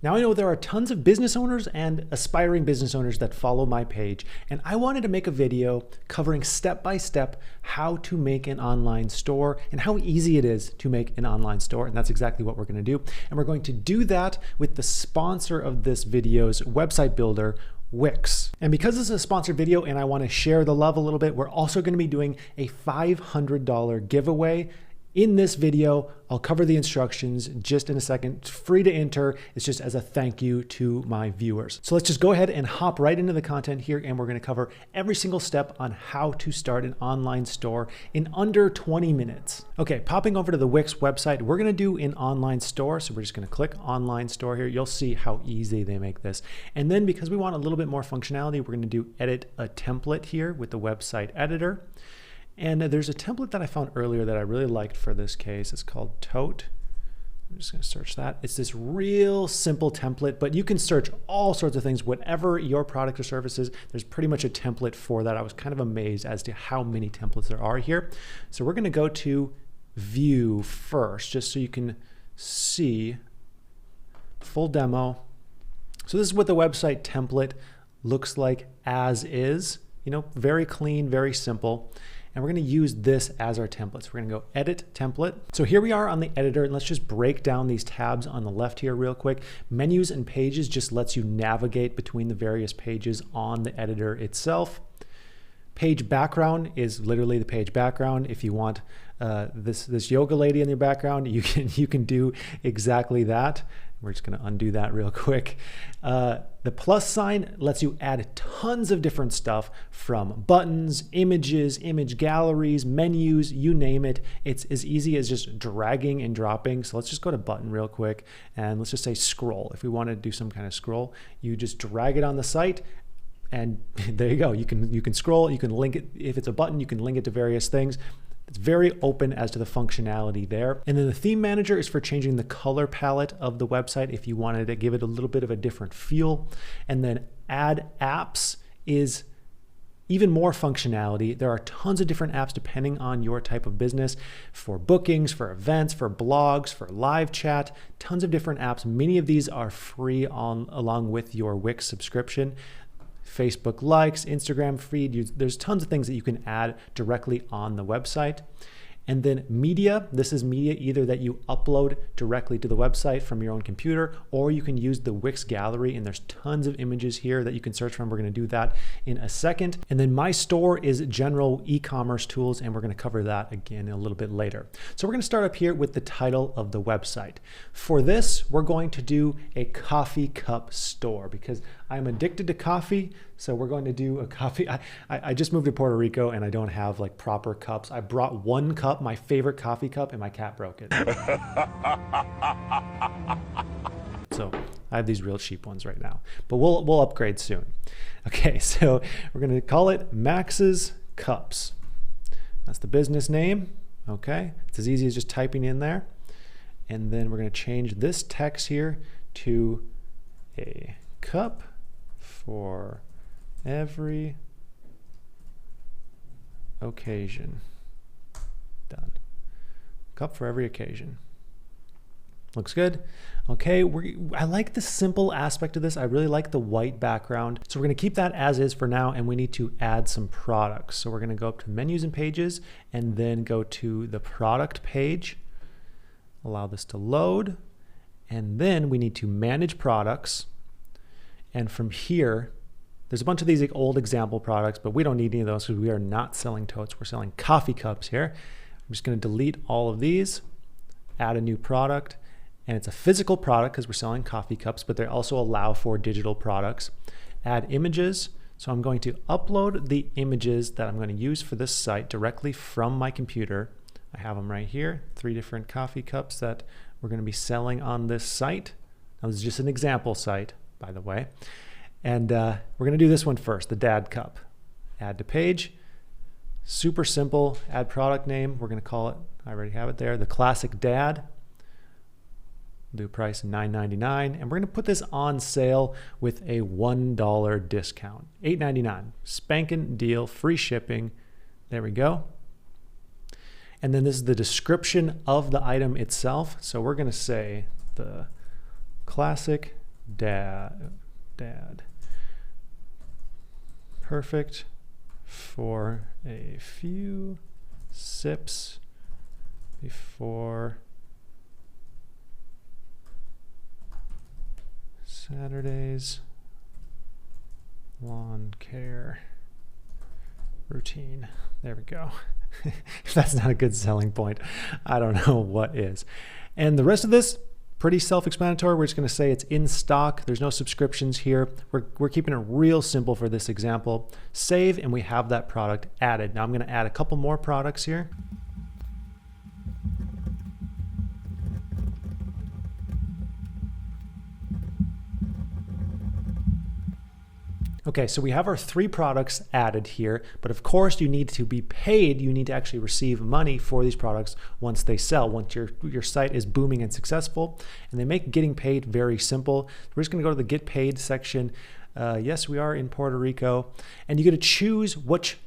Now I know there are tons of business owners and aspiring business owners that follow my page, and I wanted to make a video covering step by step how to make an online store and how easy it is to make an online store, and that's exactly what we're going to do. And we're going to do that with the sponsor of this video's website builder, Wix. And because this is a sponsored video and I want to share the love a little bit, we're also going to be doing a $500 giveaway. In this video, I'll cover the instructions just in a second. It's free to enter. It's just as a thank you to my viewers. So let's just go ahead and hop right into the content here, and we're going to cover every single step on how to start an online store in under 20 minutes. Okay, popping over to the Wix website, we're going to do an online store. So we're just going to click online store here. You'll see how easy they make this. And then because we want a little bit more functionality, we're going to do edit a template here with the website editor. And there's a template that I found earlier that I really liked for this case. It's called Tote. I'm just going to search that. It's this real simple template, but you can search all sorts of things, whatever your product or service is. There's pretty much a template for that. I was kind of amazed as to how many templates there are here. So we're going to go to View first, just so you can see full demo. So this is what the website template looks like as is. You know, very clean, very simple. And we're going to use this as our template. So we're going to go edit template. So here we are on the editor, and let's just break down these tabs on the left here real quick. Menus and pages just lets you navigate between the various pages on the editor itself. Page background is literally the page background. If you want this yoga lady in your background, you can do exactly that. We're just going to undo that real quick. The plus sign lets you add tons of different stuff, from buttons, images, image galleries, menus, you name it. It's as easy as just dragging and dropping. So let's just go to button real quick, and let's just say scroll. If we want to do some kind of scroll, you just drag it on the site, and there you go. You can scroll, you can link it. If it's a button, you can link it to various things. It's very open as to the functionality there. And then the theme manager is for changing the color palette of the website if you wanted to give it a little bit of a different feel. And then add apps is even more functionality. There are tons of different apps depending on your type of business, for bookings, for events, for blogs, for live chat, tons of different apps. Many of these are free along with your Wix subscription. Facebook likes, Instagram feed, there's tons of things that you can add directly on the website. And then media, this is media either that you upload directly to the website from your own computer, or you can use the Wix gallery, and there's tons of images here that you can search from. We're going to do that in a second. And then my store is general e-commerce tools, and we're going to cover that again a little bit later. So we're going to start up here with the title of the website. For this, we're going to do a coffee cup store because I'm addicted to coffee. So we're going to do a coffee. I just moved to Puerto Rico and I don't have like proper cups. I brought one cup, my favorite coffee cup, and my cat broke it. So I have these real cheap ones right now, but we'll upgrade soon. Okay, so we're going to call it Max's Cups. That's the business name. Okay, it's as easy as just typing in there. And then we're going to change this text here to a cup for every occasion. Done. Cup for every occasion. Looks good. Okay, I like the simple aspect of this. I really like the white background. So we're going to keep that as is for now, and we need to add some products. So we're going to go up to menus and pages, and then go to the product page. Allow this to load, and then we need to manage products. And from here, there's a bunch of these like old example products, but we don't need any of those because we are not selling totes. We're selling coffee cups here. I'm just going to delete all of these, add a new product, and it's a physical product because we're selling coffee cups, but they also allow for digital products. Add images. So I'm going to upload the images that I'm going to use for this site directly from my computer. I have them right here, 3 different coffee cups that we're going to be selling on this site. Now, this is just an example site, by the way. And we're going to do this one first, the dad cup. Add to page. Super simple. Add product name. We're going to call it, I already have it there, the Classic Dad. Do price $9.99. And we're going to put this on sale with a $1 discount. $8.99. Spankin' deal, free shipping. There we go. And then this is the description of the item itself. So we're going to say the Classic dad. Perfect for a few sips before Saturday's lawn care routine. There we go. If that's not a good selling point, I don't know what is. And the rest of this, pretty self-explanatory. We're just going to say it's in stock. There's no subscriptions here. We're keeping it real simple for this example. Save, and we have that product added. Now I'm going to add a couple more products here. Okay, so we have our 3 products added here, but of course you need to be paid. You need to actually receive money for these products once they sell, once your site is booming and successful. And they make getting paid very simple. We're just gonna go to the get paid section. Yes, we are in Puerto Rico. And you get to choose which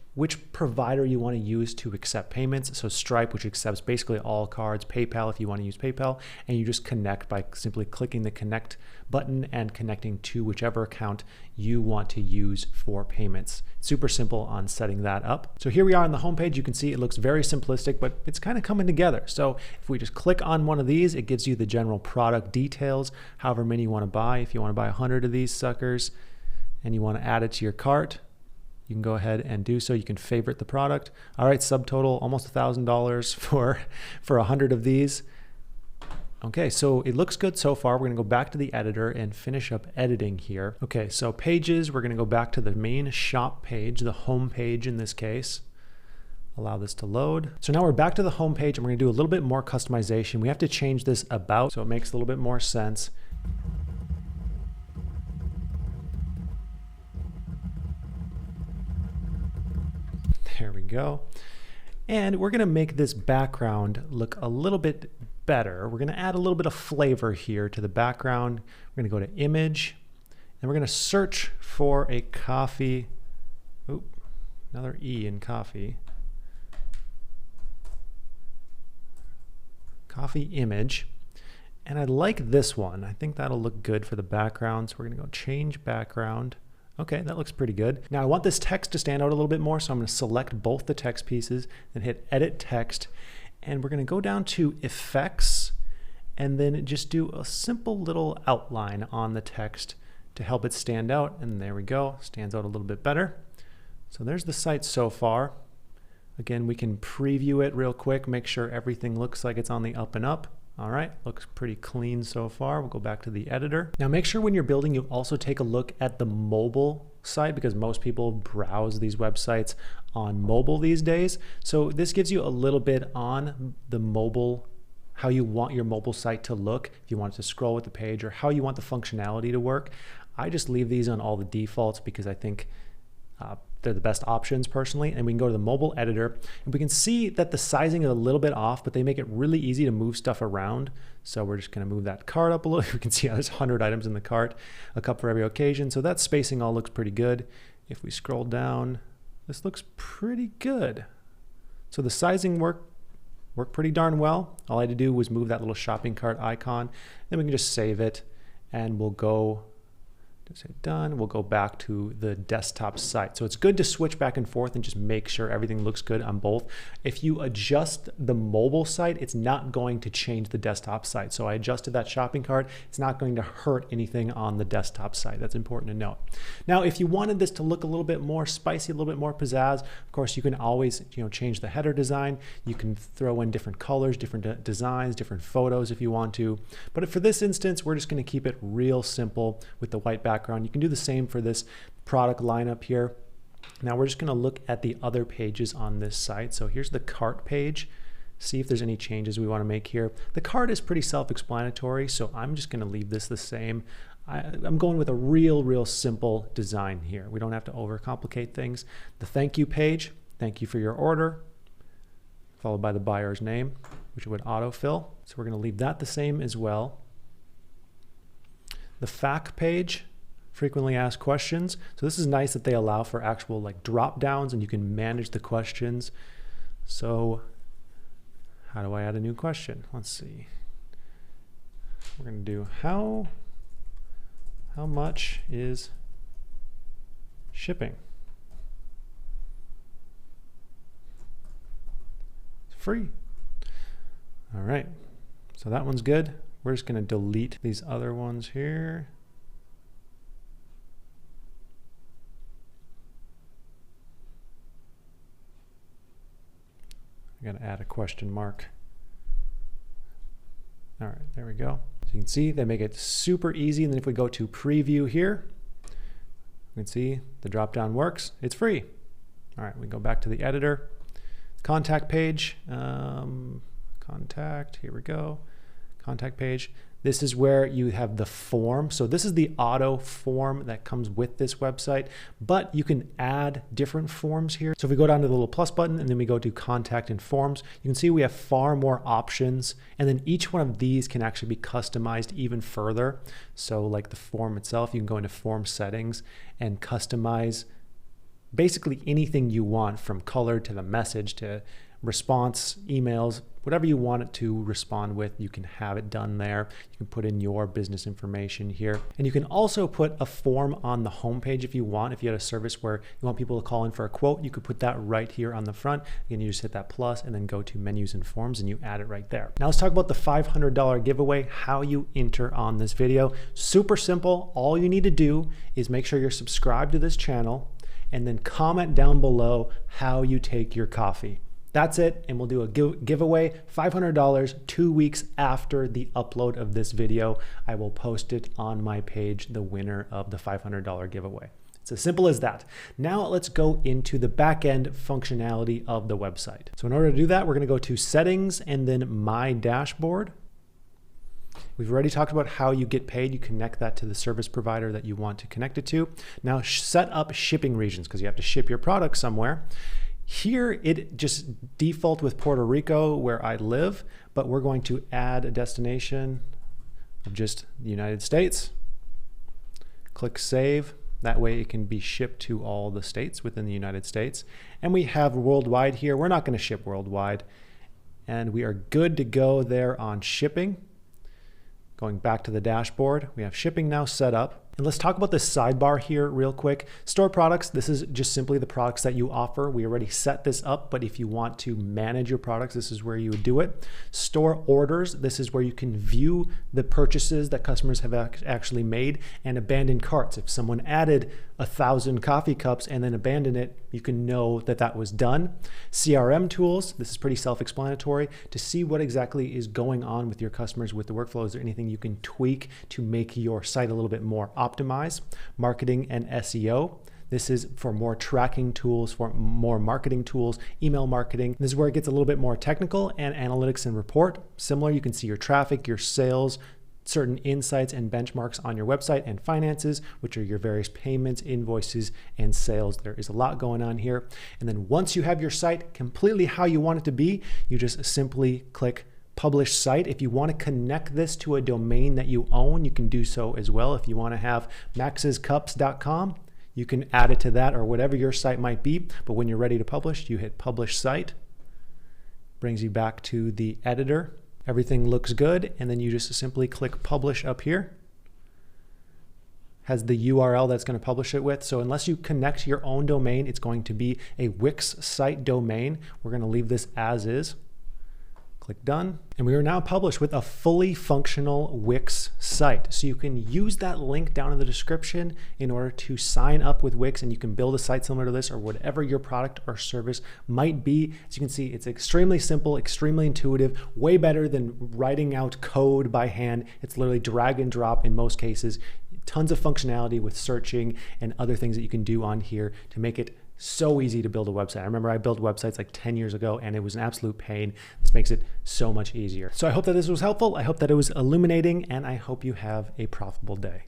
provider you want to use to accept payments. So Stripe, which accepts basically all cards, PayPal if you want to use PayPal, and you just connect by simply clicking the connect button and connecting to whichever account you want to use for payments. Super simple on setting that up. So here we are on the homepage. You can see it looks very simplistic, but it's kind of coming together. So if we just click on one of these, it gives you the general product details, however many you want to buy. If you want to buy 100 of these suckers and you want to add it to your cart, you can go ahead and do so. You can favorite the product. All right, subtotal almost $1,000 for 100 of these. Okay, so it looks good so far. We're gonna go back to the editor and finish up editing here. Okay, so pages, we're gonna go back to the main shop page, the home page in this case. Allow this to load. So now we're back to the home page and we're gonna do a little bit more customization. We have to change this about so it makes a little bit more sense. There we go. And we're gonna make this background look a little bit better. We're gonna add a little bit of flavor here to the background. We're gonna go to image and we're gonna search for a coffee. Oop, another E in coffee. Coffee image. And I like this one. I think that'll look good for the background. So we're gonna go change background. Okay, that looks pretty good. Now I want this text to stand out a little bit more, so I'm going to select both the text pieces and hit edit text. And we're going to go down to effects and then just do a simple little outline on the text to help it stand out. And there we go, stands out a little bit better. So there's the site so far. Again, we can preview it real quick, make sure everything looks like it's on the up and up. All right, looks pretty clean so far. We'll go back to the editor. Now make sure when you're building, you also take a look at the mobile site because most people browse these websites on mobile these days. So this gives you a little bit on the mobile, how you want your mobile site to look, if you want it to scroll with the page or how you want the functionality to work. I just leave these on all the defaults because I think they're the best options personally. And we can go to the mobile editor and we can see that the sizing is a little bit off, but they make it really easy to move stuff around. So we're just gonna move that cart up a little. We can see there's 100 items in the cart, a cup for every occasion. So that spacing all looks pretty good. If we scroll down, this looks pretty good. So the sizing worked pretty darn well. All I had to do was move that little shopping cart icon. Then we can just save it and we'll go say done. We'll go back to the desktop site. So it's good to switch back and forth and just make sure everything looks good on both. If you adjust the mobile site, it's not going to change the desktop site. So I adjusted that shopping cart. It's not going to hurt anything on the desktop site. That's important to note. Now, if you wanted this to look a little bit more spicy, a little bit more pizzazz, of course, you can always change the header design. You can throw in different colors, different designs, different photos if you want to. But for this instance, we're just going to keep it real simple with the white background. You can do the same for this product lineup here. Now we're just going to look at the other pages on this site. So here's the cart page. See if there's any changes we want to make here. The cart is pretty self-explanatory, so I'm just going to leave this the same. I'm going with a real simple design here. We don't have to overcomplicate things. The thank you page, thank you for your order, followed by the buyer's name, which would autofill. So we're going to leave that the same as well. The FAQ page, frequently asked questions. So this is nice that they allow for actual drop downs and you can manage the questions. So how do I add a new question? Let's see. We're going to do how How much is shipping? It's free. All right, so that one's good. We're just gonna delete these other ones here. I gotta add a question mark. All right, there we go. So you can see they make it super easy. And then if we go to preview here, you can see the drop-down works. It's free. All right, we go back to the editor. Contact page, contact, here we go. Contact page. This is where you have the form. So this is the auto form that comes with this website, but you can add different forms here. So if we go down to the little plus button and then we go to contact and forms, you can see we have far more options. And then each one of these can actually be customized even further. So like the form itself, you can go into form settings and customize basically anything you want, from color to the message to response, emails, whatever you want it to respond with, you can have it done there. You can put in your business information here. And you can also put a form on the homepage if you want. If you had a service where you want people to call in for a quote, you could put that right here on the front. Again, you just hit that plus and then go to menus and forms and you add it right there. Now let's talk about the $500 giveaway, how you enter on this video. Super simple. All you need to do is make sure you're subscribed to this channel and then comment down below how you take your coffee. That's it, and we'll do a giveaway, $500 2 weeks after the upload of this video. I will post it on my page, the winner of the $500 giveaway. It's as simple as that. Now let's go into the back-end functionality of the website. So in order to do that, we're gonna go to settings and then my dashboard. We've already talked about how you get paid. You connect that to the service provider that you want to connect it to. Now set up shipping regions because you have to ship your product somewhere. Here it just default with Puerto Rico where I live, but we're going to add a destination of just the United States. Click save. That way it can be shipped to all the states within the United States. And we have worldwide here. We're not going to ship worldwide. And we are good to go there on shipping. Going back to the dashboard, we have shipping now set up. And let's talk about this sidebar here real quick. Store products, this is just simply the products that you offer. We already set this up, but if you want to manage your products, this is where you would do it. Store orders, this is where you can view the purchases that customers have actually made, and abandoned carts. If someone added 1,000 coffee cups and then abandoned it, you can know that that was done. CRM tools, this is pretty self-explanatory. To see what exactly is going on with your customers with the workflow, is there anything you can tweak to make your site a little bit more optimized? Marketing and SEO. This is for more tracking tools, for more marketing tools, email marketing. This is where it gets a little bit more technical, and analytics and report. Similar, you can see your traffic, your sales, certain insights and benchmarks on your website, and finances, which are your various payments, invoices, and sales. There is a lot going on here. And then once you have your site completely how you want it to be, you just simply click publish site. If you want to connect this to a domain that you own, you can do so as well. If you want to have maxscups.com, you can add it to that, or whatever your site might be. But when you're ready to publish, you hit publish site. Brings you back to the editor. Everything looks good, and then you just simply click publish up here. Has the URL that's going to publish it with. So unless you connect your own domain, it's going to be a Wix site domain. We're going to leave this as is. Click done. And we are now published with a fully functional Wix site. So you can use that link down in the description in order to sign up with Wix, and you can build a site similar to this or whatever your product or service might be. As you can see, it's extremely simple, extremely intuitive, way better than writing out code by hand. It's literally drag and drop in most cases. Tons of functionality with searching and other things that you can do on here to make it so easy to build a website. I remember I built websites like 10 years ago and it was an absolute pain. This makes it so much easier. So I hope that this was helpful. I hope that it was illuminating, and I hope you have a profitable day.